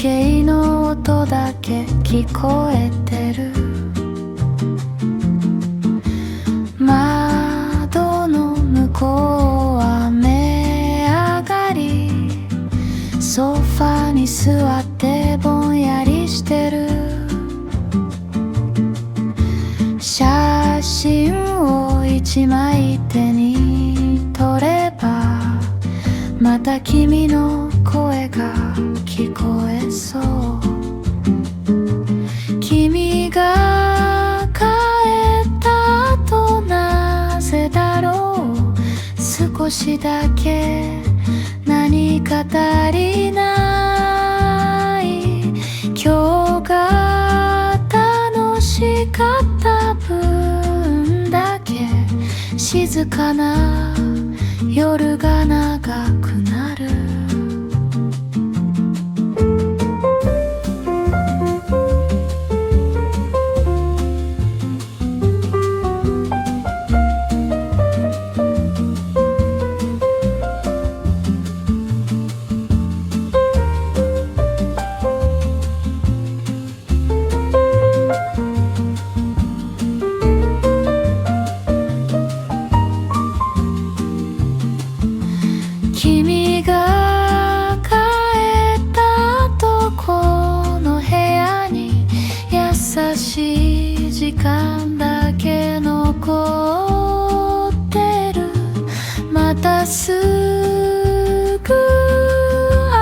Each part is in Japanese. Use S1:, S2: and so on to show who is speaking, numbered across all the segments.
S1: 計の音だけ聞こえてる。窓の向こうは雨上がり、ソファに座ってぼんやりしてる。写真を一枚手に取れば、また君の声が聞こえそう。君が帰った後なぜだろう、少しだけ何か足りない。今日が楽しかった分だけ静かな夜が長くなる。君が帰った後、この部屋に優しい時間だけ残ってる。またすぐ会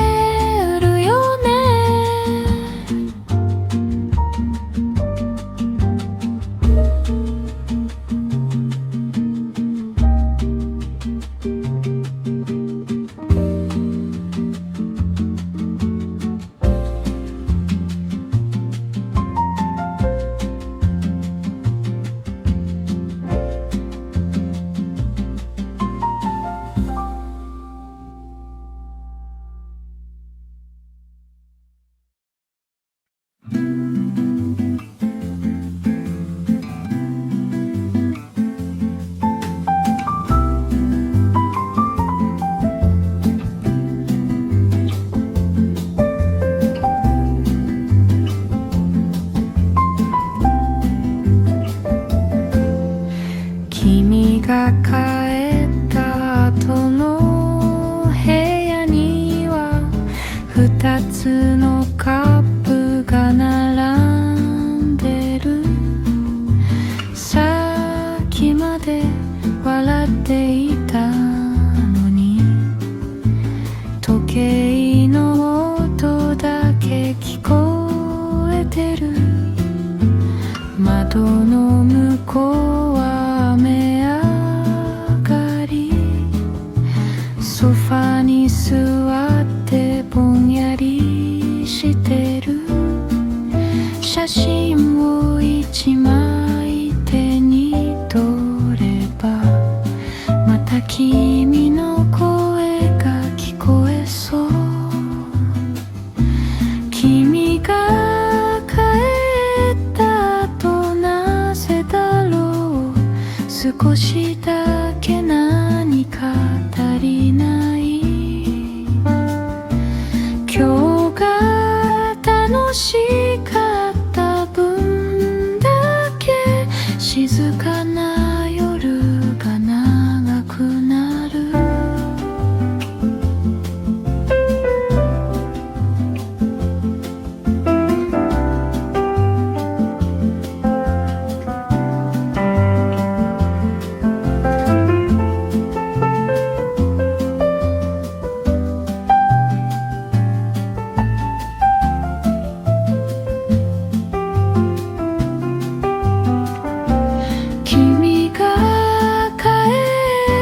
S1: えるよね。君が帰った後の部屋には二つのカップが並んでる。さっきまで笑っていたのに、時計の音だけ聞こえてる。窓の向こうは雨上がり、ソファに座ってぼんやりしてる。写真を一枚手に取れば、また君の声が聞こえそう。君が帰った後なぜだろう、少しだけ何か足りない。今日が楽しかった分だけ静かな夜が長くなる。君が帰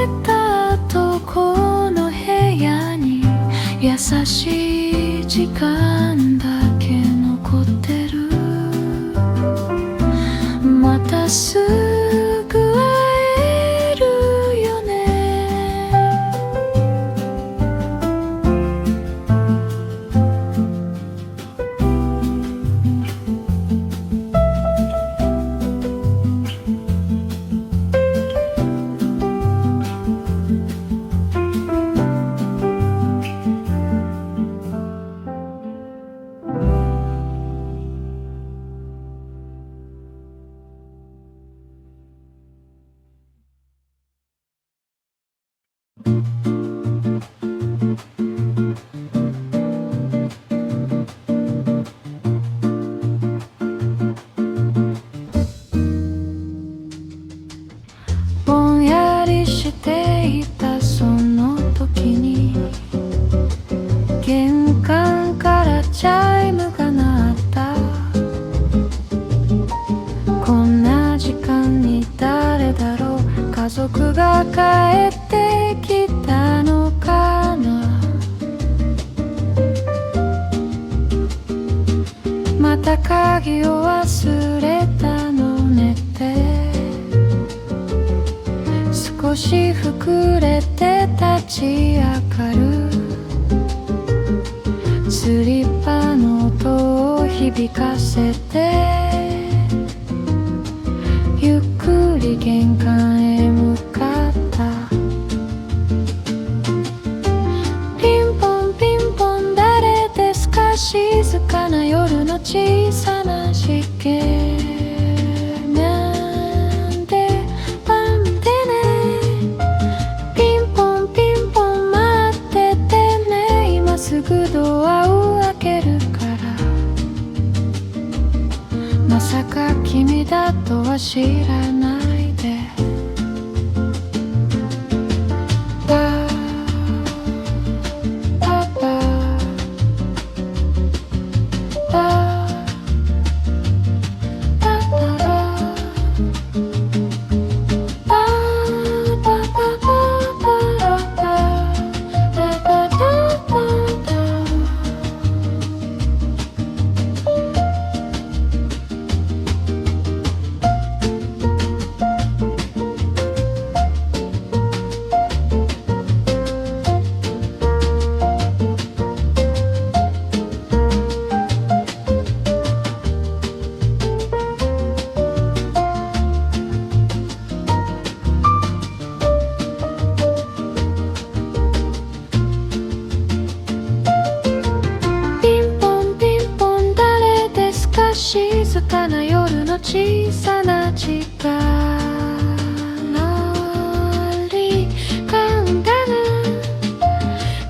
S1: った後、この部屋に優しい時間だけ残ってる。またすぐ会えるよね。家族が帰ってきたのかな。また鍵を忘れたのねって少し膨れて立ち上がる。スリッパの音を響かせてゆっくり玄関へ向かった。ピンポンピンポン誰ですか。静かな夜の小さな湿気なんでパンでね。ピンポンピンポン待っててね。今すぐドアを開けるから。まさか君だとは知らないで。パパパパ静かな夜の小さな時間のりかんだな。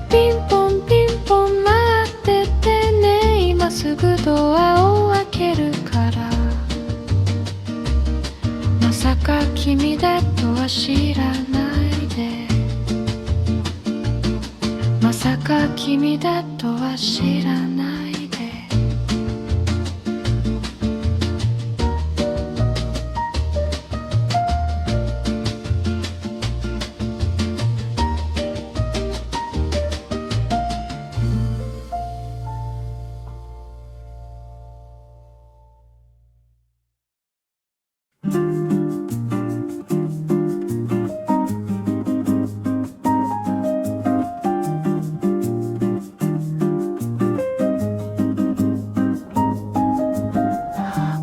S1: ピンポンピンポン待っててね。今すぐドアを開けるから。まさか君だとは知らないで。まさか君だとは知らないで。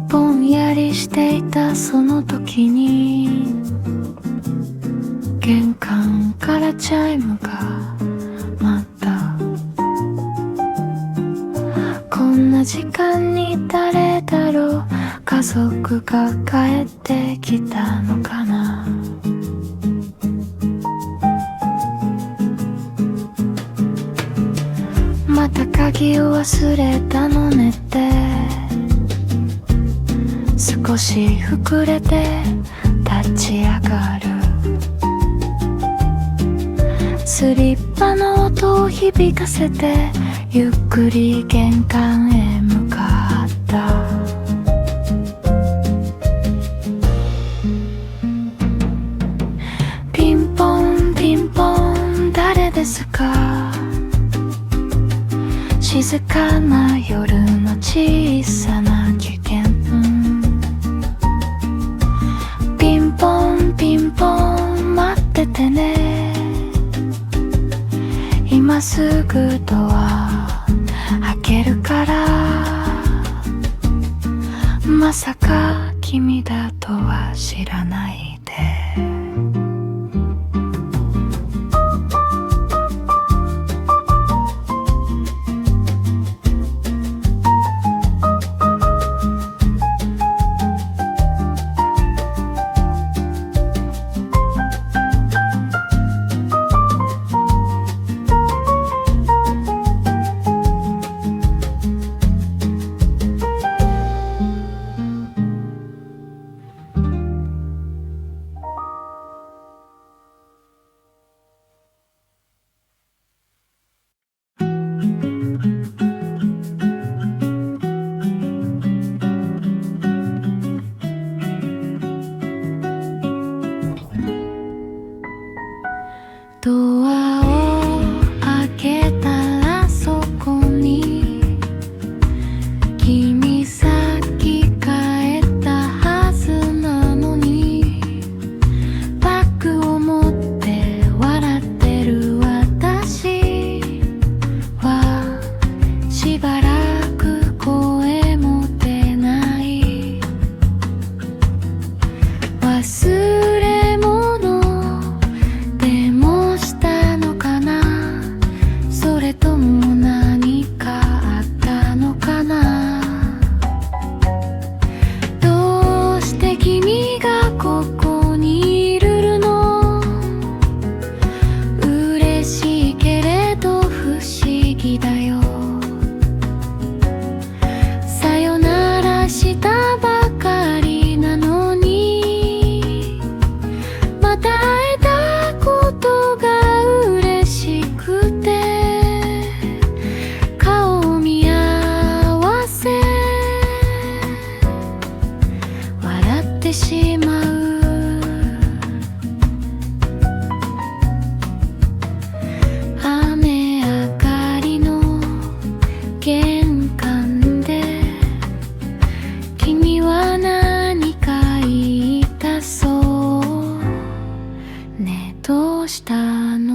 S1: ぼんやりしていたその時に玄関からチャイムが鳴った。こんな時間に誰だろう。家族が帰ってきたのかな。また鍵を忘れたのねって少し膨れて立ち上がる。スリッパの音を響かせてゆっくり玄関へ向かった。ピンポンピンポン誰ですか。静かな夜の小さな危険。ピンポンピンポン待っててね。今すぐドア開けるから。まさか君だとは知らないで。しまう。雨上がりの玄関で君は何か言いたそうね。どうしたの？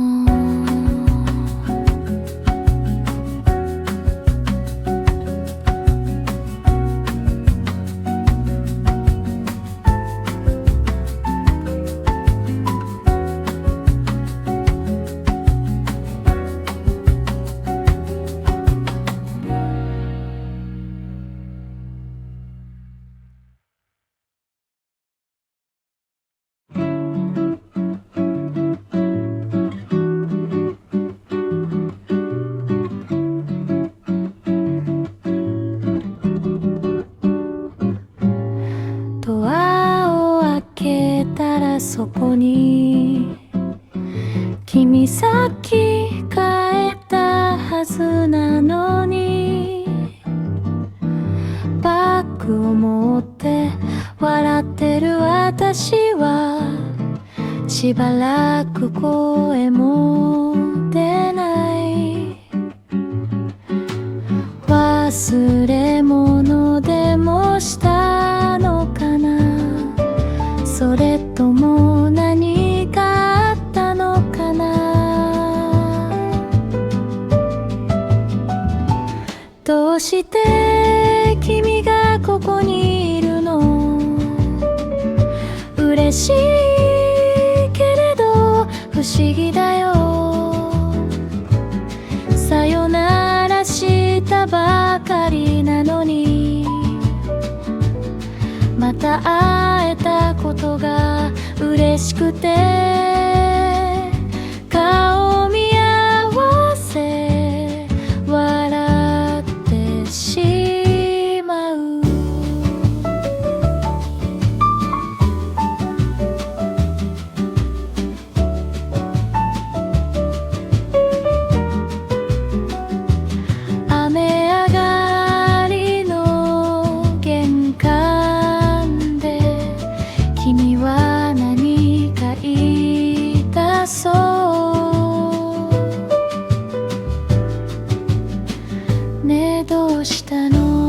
S1: ドアを開けたらそこに君さっき帰ったはずなのに、バッグを持って笑ってる私はしばらく声も出ない。忘れ物でもしたのかな、それとも何かあったのかな。どうして君がここにいるの？嬉しいけれど不思議だよ。さよならしたばかりなのに、また会えたことが嬉しくて、顔見合わせ笑ってしまう。雨上がりの玄関で君は何か言いたそうね。どうしたの？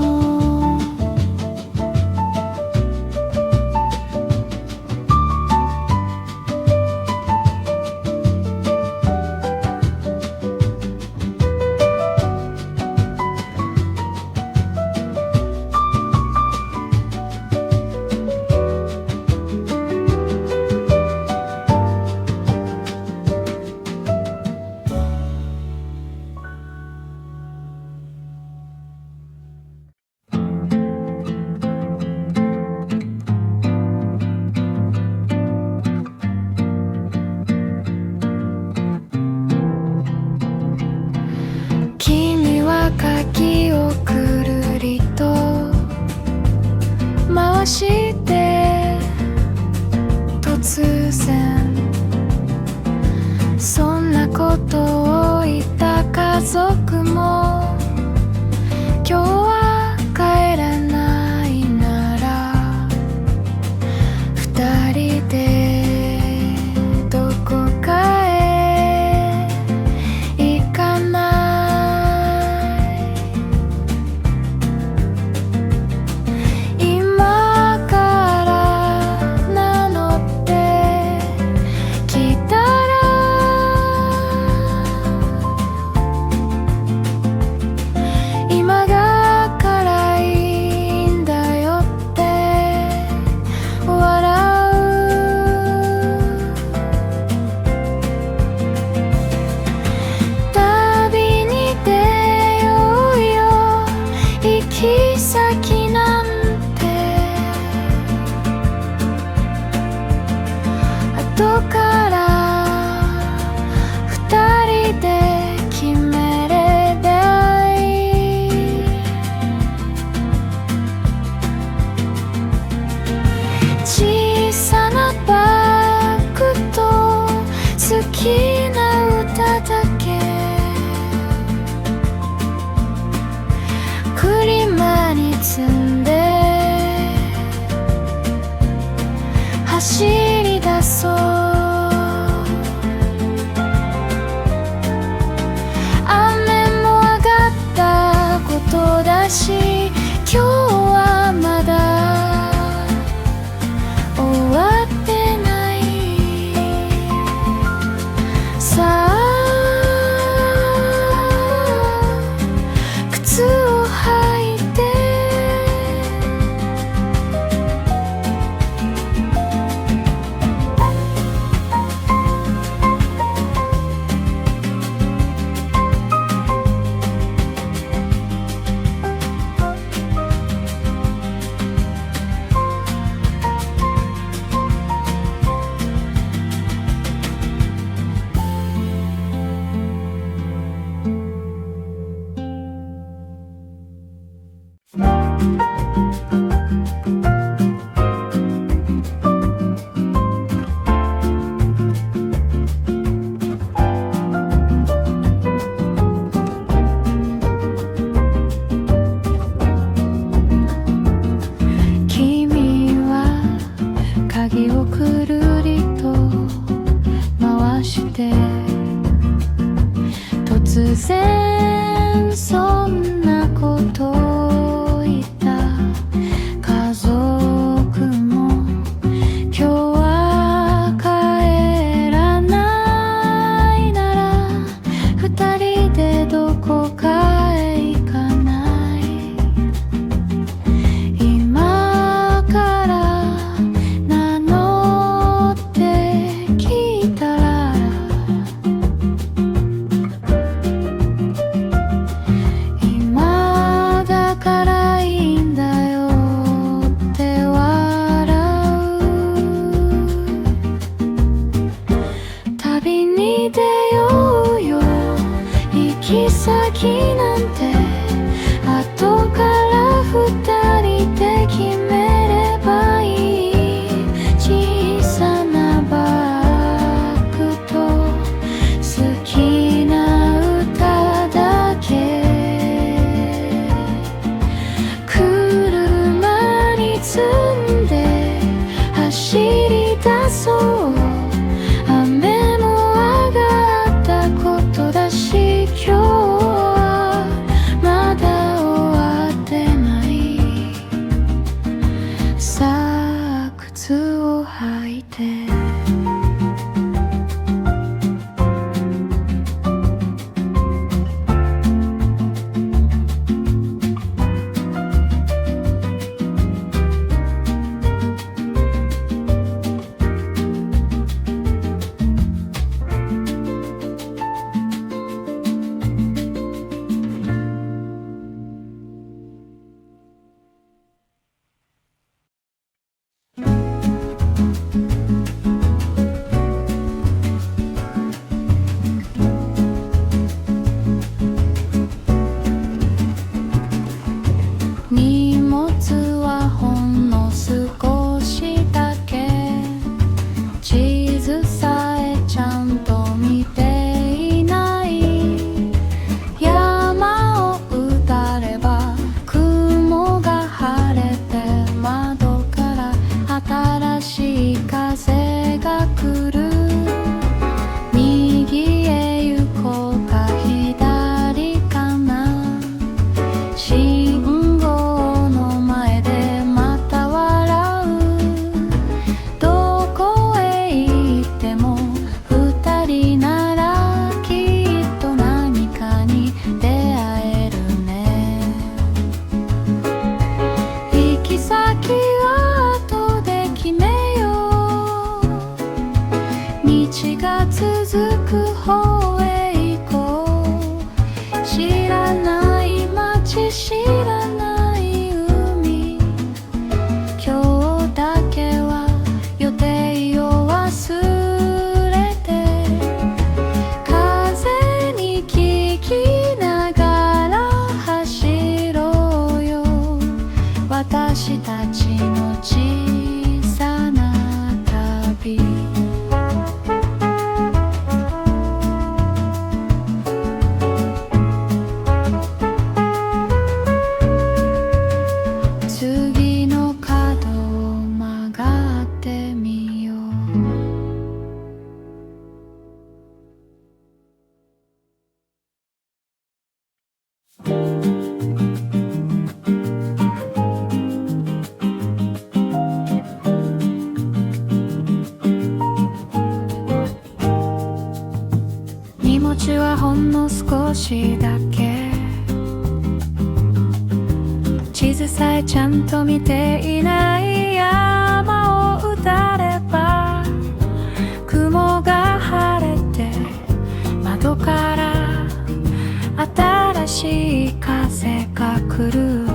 S1: 君は鍵をくるりと回して突然そんなことを言った家族も、今日は帰らないなら二人でどこかへ行かない。今から名乗ってきたら気をくるりと回して突然そんなことを言った家族も今日は帰らないなら二人でどこかへ行かない今から名乗って聞いたら今だからいいんだよって笑う旅に出ようよ行き先なんて後から二人で決めればいい小さなバッグと好きな歌だけ車に積んで走り出そう雨も上がったことだし今日はまだ終わってないさあ靴を履いて荷物はほんの少しだけ地図さえちゃんと見ていない山を歌れば雲が晴れて窓から新しい風が来る右へ行こうか左かな信号の前でまた笑うどこへ行っても二人ならきっと何かに出会えるね行き先は後で決めよう道が続く方へ行こう知らない街知らない海今日だけは予定を忘れて風に聞きながら走ろうよ私たちの小さな旅次の角を曲がってみよう荷物はほんの少しだけ地図さえちゃんと見ていない山を歌れば雲が晴れて窓から新しい風が来る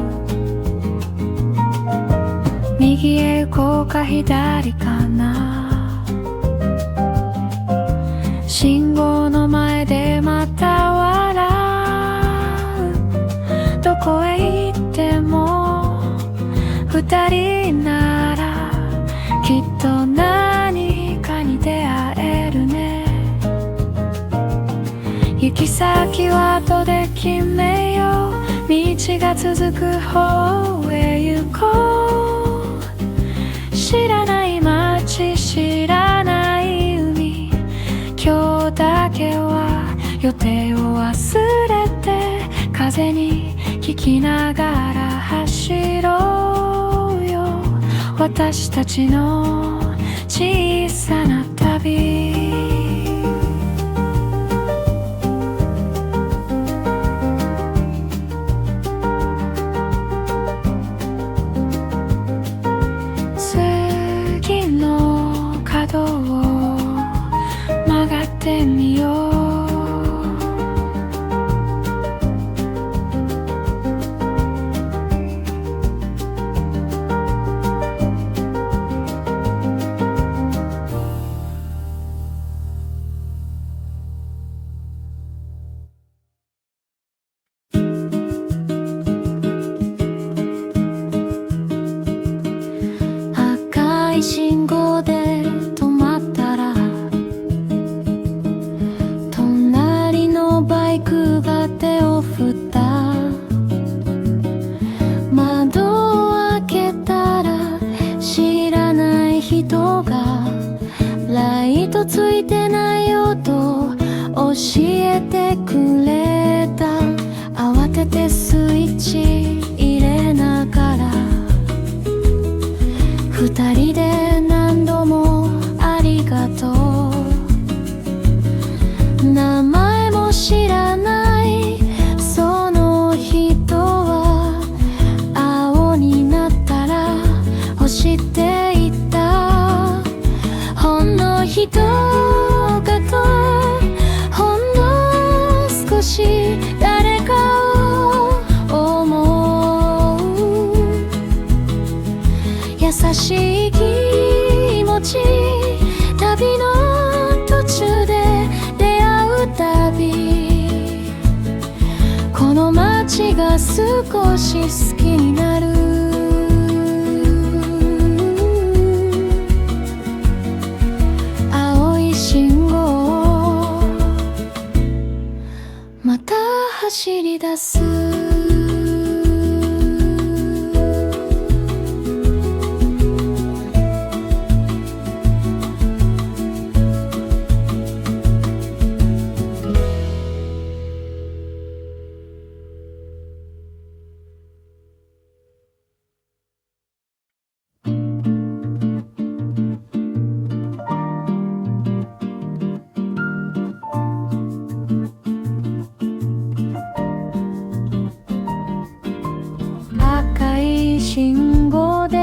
S1: 右へ行こうか左かな信号の前でまた笑うどこへ行っても二人ならきっと何かに出会えるね行き先は後で決めよう道が続く方へ行こう知らない街予定を忘れて風に聞きながら走ろうよ、私たちの小さな旅。次の角を曲がってみよう。信号で止まったら隣のバイクが手を振った。窓を開けたら知らない人がライトついてないよと教えてくれた。慌ててスイッチ入れながら二人で何度もありがとう。名前も知らないその人は青になったら走っていった。ほんの一言、ほんの少し誰かを思う優しい気持ち。旅の途中で出会うたびこの街が少し好きになる。青い信号また走り出す。赤い信号で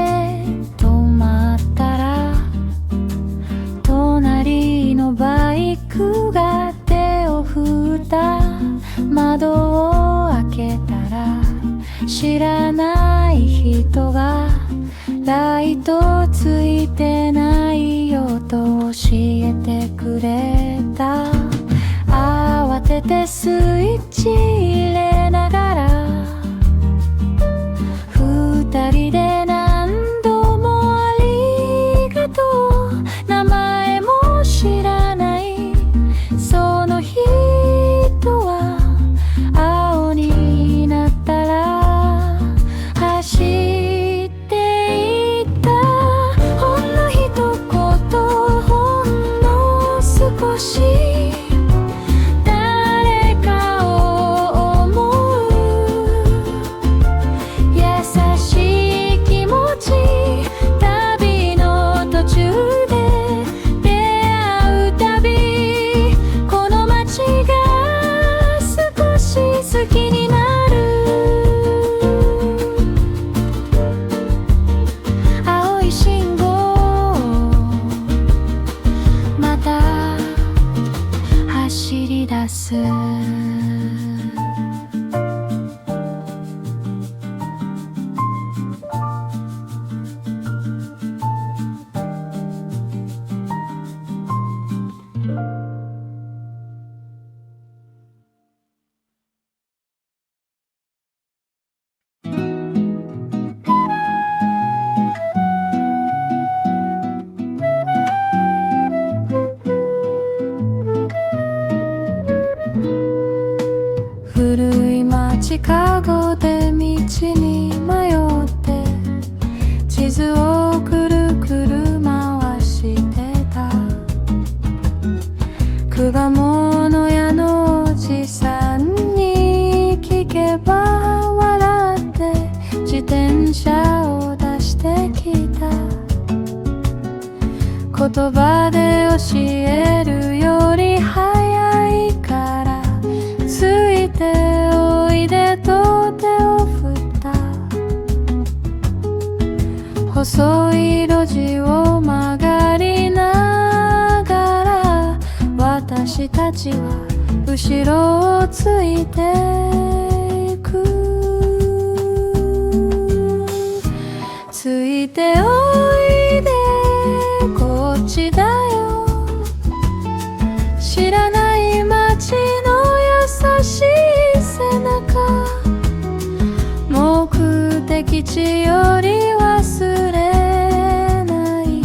S1: 止まったら隣のバイクが手を振った。窓を開けたら知らない人がライトついてないよと教えてくれた。慌ててスイッチ入れながら二人で何度もありがとう。名前も知らないその人は青になったら走っていった。ほんの一言、ほんの少し誰かを思言葉で教えるより早いからついておいでと手を振った細い路地を曲がりながら私たちは後ろをついていくついておいでこっちだよ知らない街の優しい背中目的地より忘れない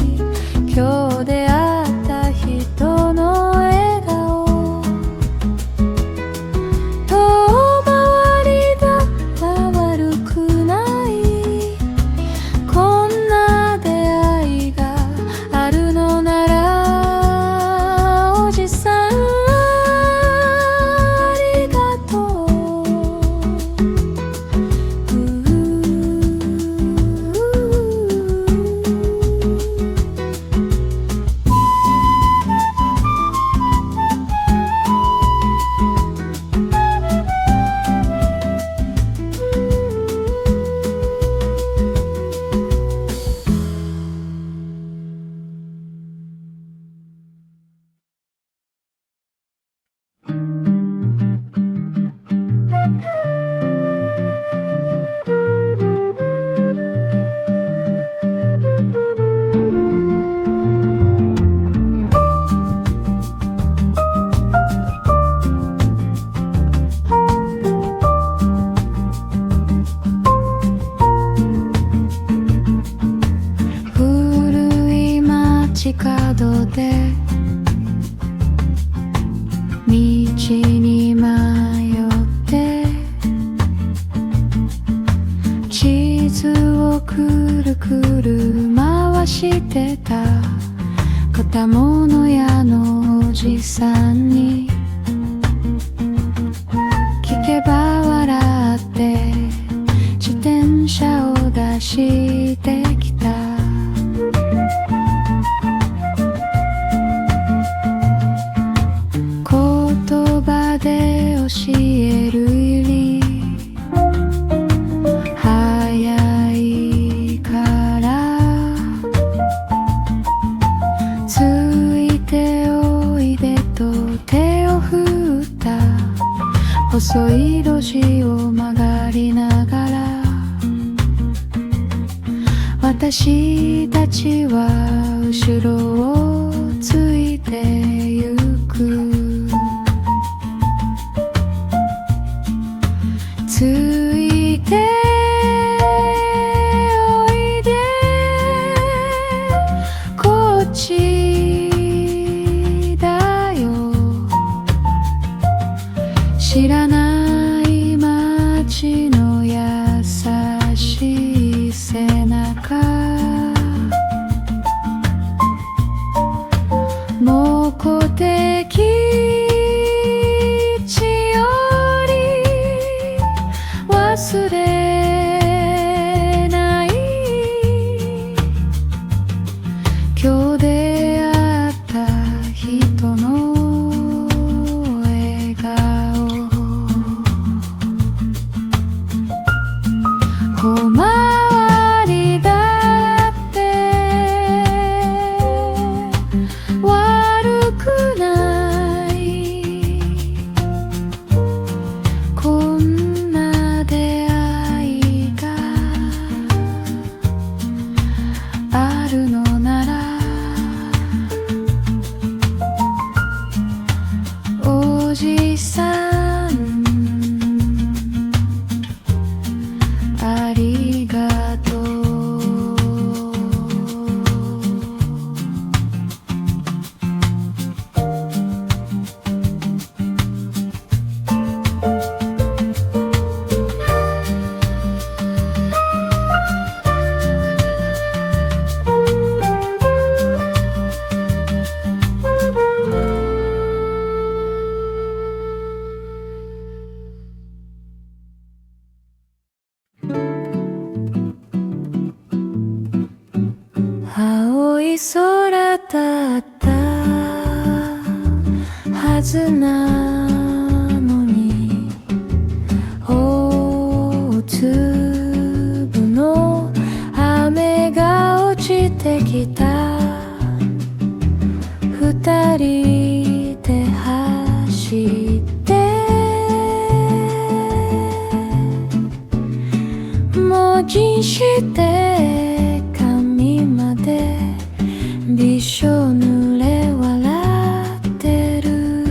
S1: 今日出会った人の笑顔遠回りだった悪くないこんな出会いがあるのならおじさんありがと古い街角で道に迷って地図をくるくる回してた片物屋のおじさんに聞けば笑って自転車を出してきた言葉で教えるより早いからついておいでと手を振った細い路地を曲がりながら私たちは後ろをついてゆくついておいでこっちだよ知らない街の優しい背中目い空だったはずなのに、大粒の雨が落ちてきた。二人で走って文字して髪までびしょ濡れ笑ってる。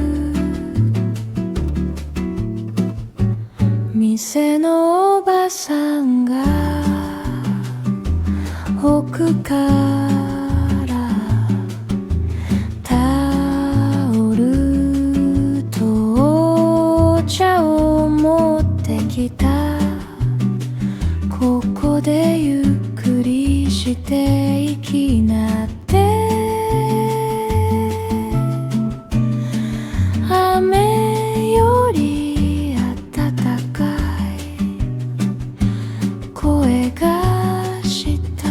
S1: 店のおばさんが奥からタオルとお茶を持ってきた。ここでゆっくりしていきなって。雨より暖かい声がした。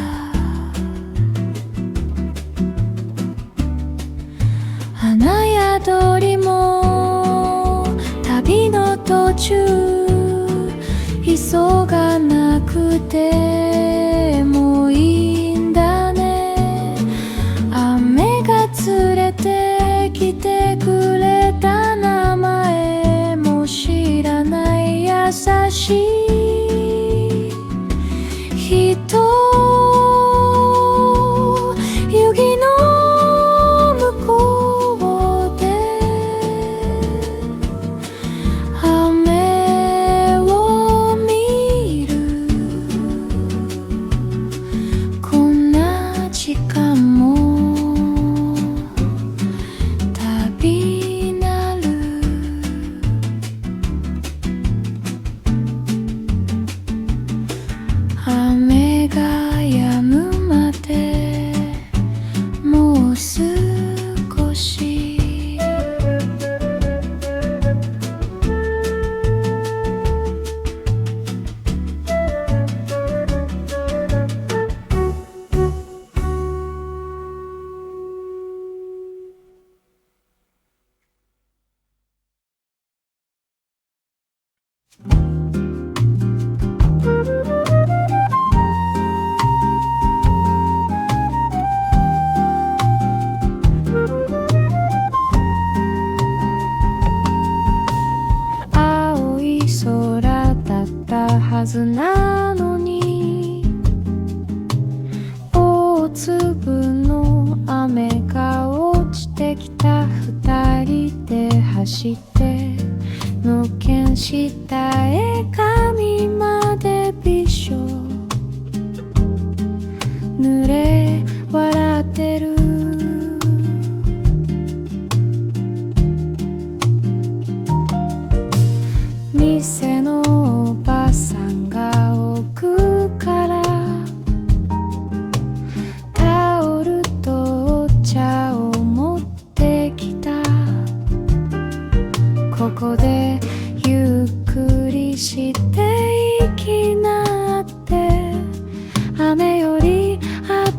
S1: 花や鳥も旅の途中、急がなくてもいいんだね。雨が連れてきてくれた名前も知らない優しい人。雪の向こうで雨を見る。こんな時間も旅なる。雨が止むまでもう少し。青い空だったはずなのに、大粒の雨が落ちてきた。二人で走ってのけん下へ髪までびしょ濡れ笑ってる。店のおばさんが奥からタオルとお茶を持ってきた。ここでゆっくりしていきなって。雨より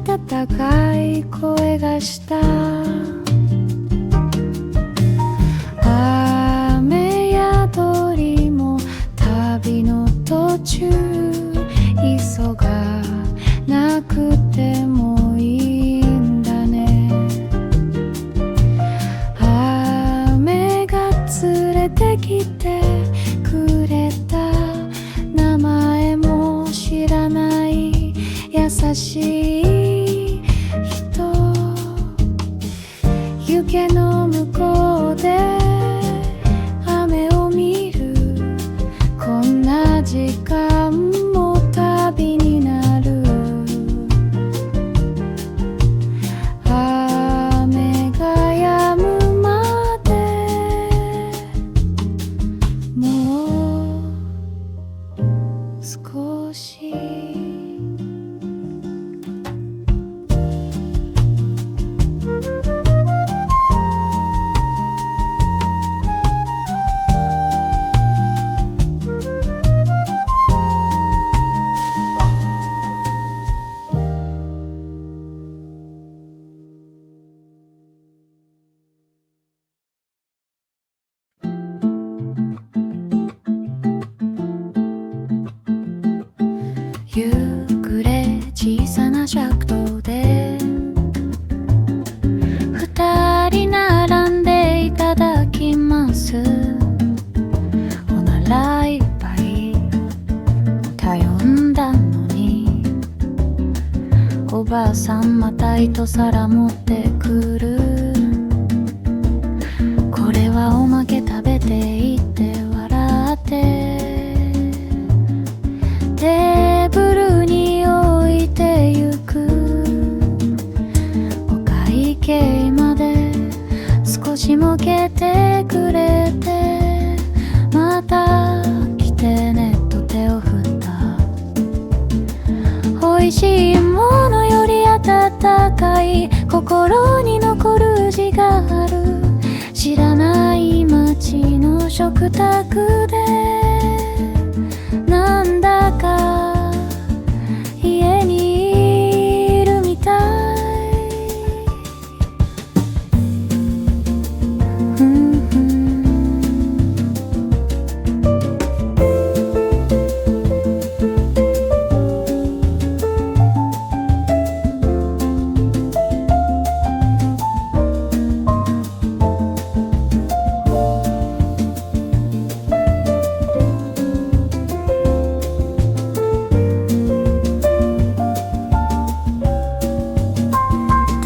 S1: 暖かい声がした。雨や鳥も旅の途中、急がなくてもいいんだね。雨が連れてきてくれた。名前も知らない優しい人。雪の向こうで雨を見る。こんな時間も旅になる。雨が止むまでもう少し。さんまた一皿持ってくる。これはおまけ食べていって笑ってテーブルに置いてゆく。お会計まで少しもけてくれて、また来てねと手を振った。美味しいものより温かい心に残る字がある。知らない街の食卓でなんだか家にいるみたい。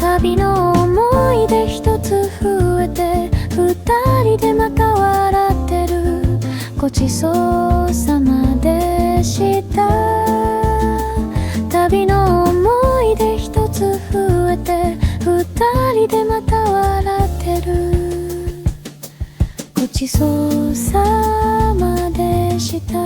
S1: 旅の思い出一つ増えて二人でまた笑ってる。ごちそうさまでした。旅の思い出一つ増えて二人でまた笑ってる。ごちそうさまでした。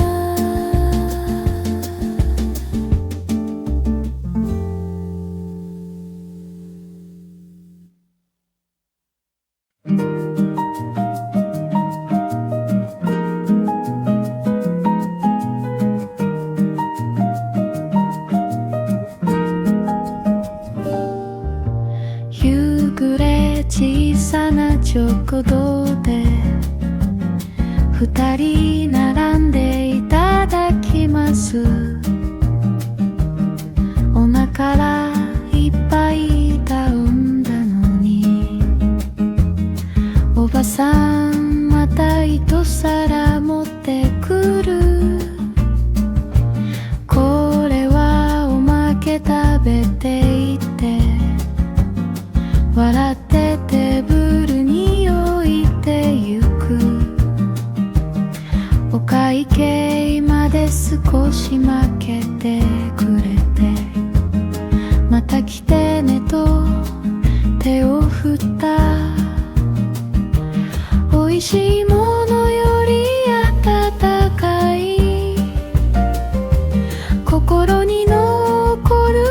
S1: 夕暮れ小さな食堂で二人並んでいただきます。お腹らいっぱい頼んだのに、おばさんまた一皿持ってくる。これはおまけ食べていって笑ってテーブルに置いてゆく。お会計まで少し負けてくれて、また来てねと手を振った。美味しいものより温かい心に残る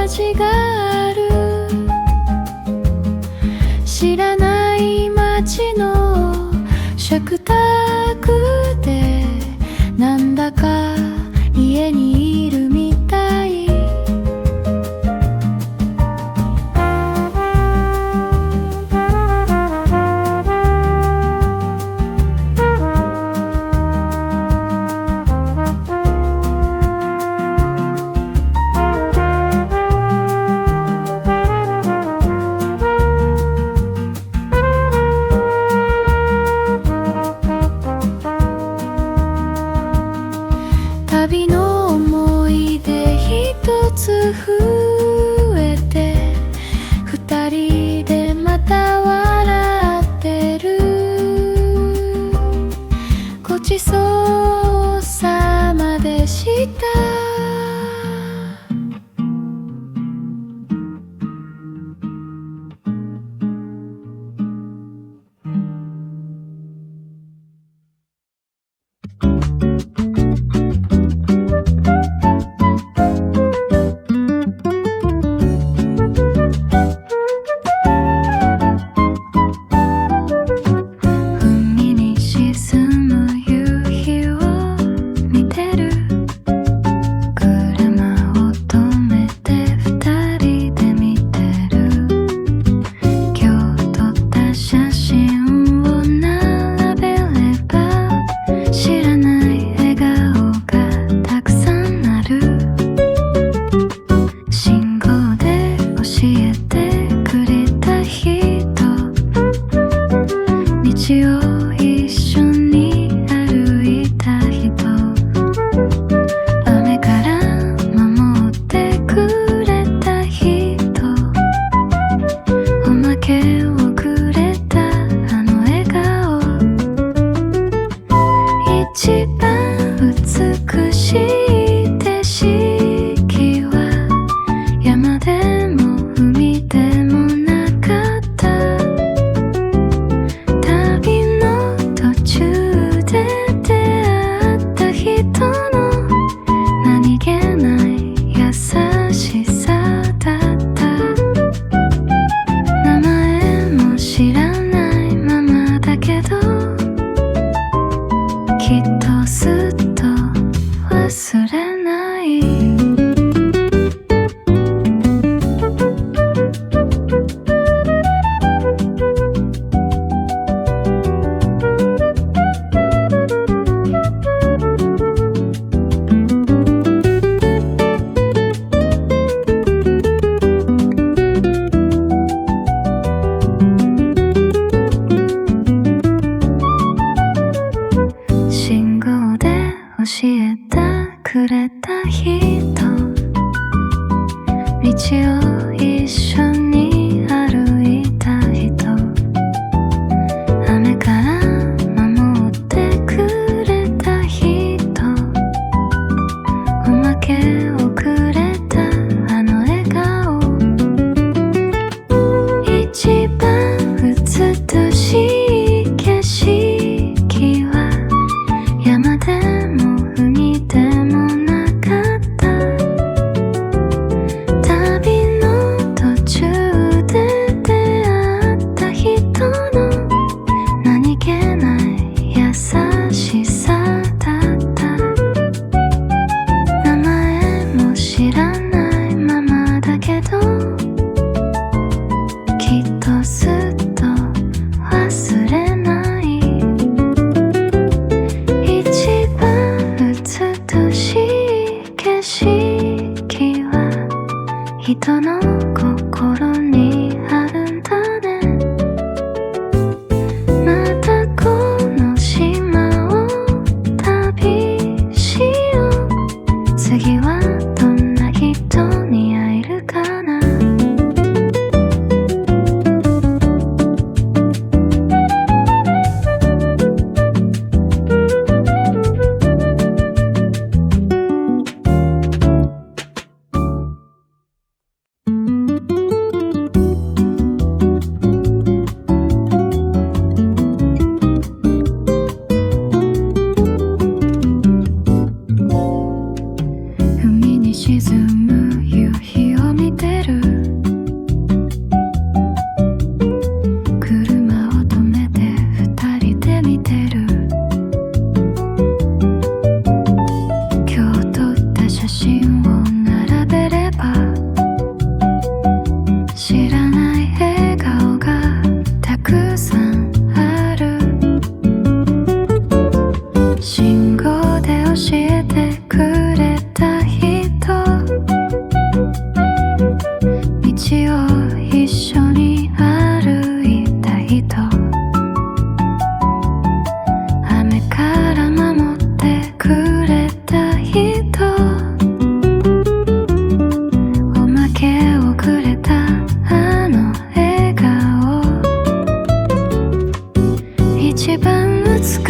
S1: 味がある。知らない街の食卓でなんだか家にいるみたい。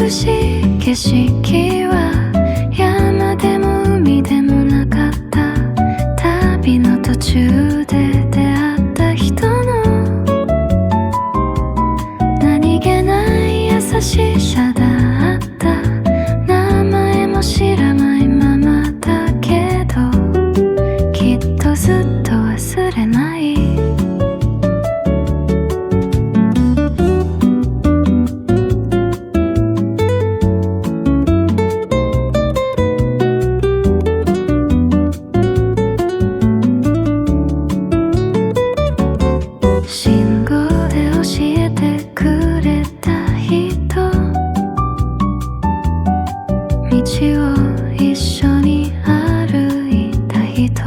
S1: 美しい景色は山でも海でもなかった。旅の途中で出会った人の何気ない優しさだった。名前も知らないままだけど、きっとずっと忘れない。信号で教えてくれた人、道を一緒に歩いた人、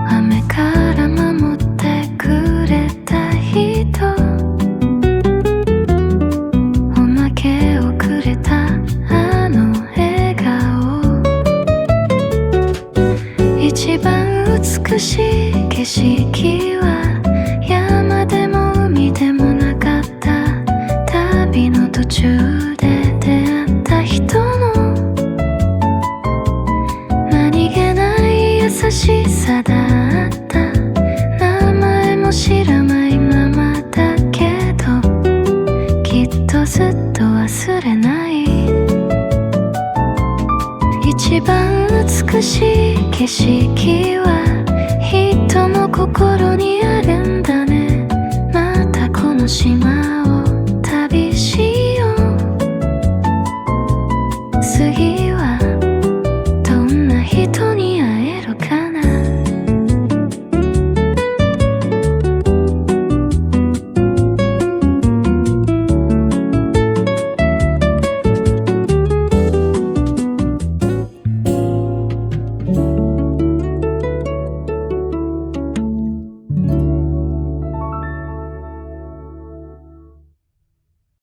S1: 雨から守ってくれた人、おまけをくれたあの笑顔、一番美しい景色は山でも海でもなかった。旅の途中で出会った人の何気ない優しさだった。名前も知らないままだけど、きっとずっと忘れない。一番美しい景色は人の心にある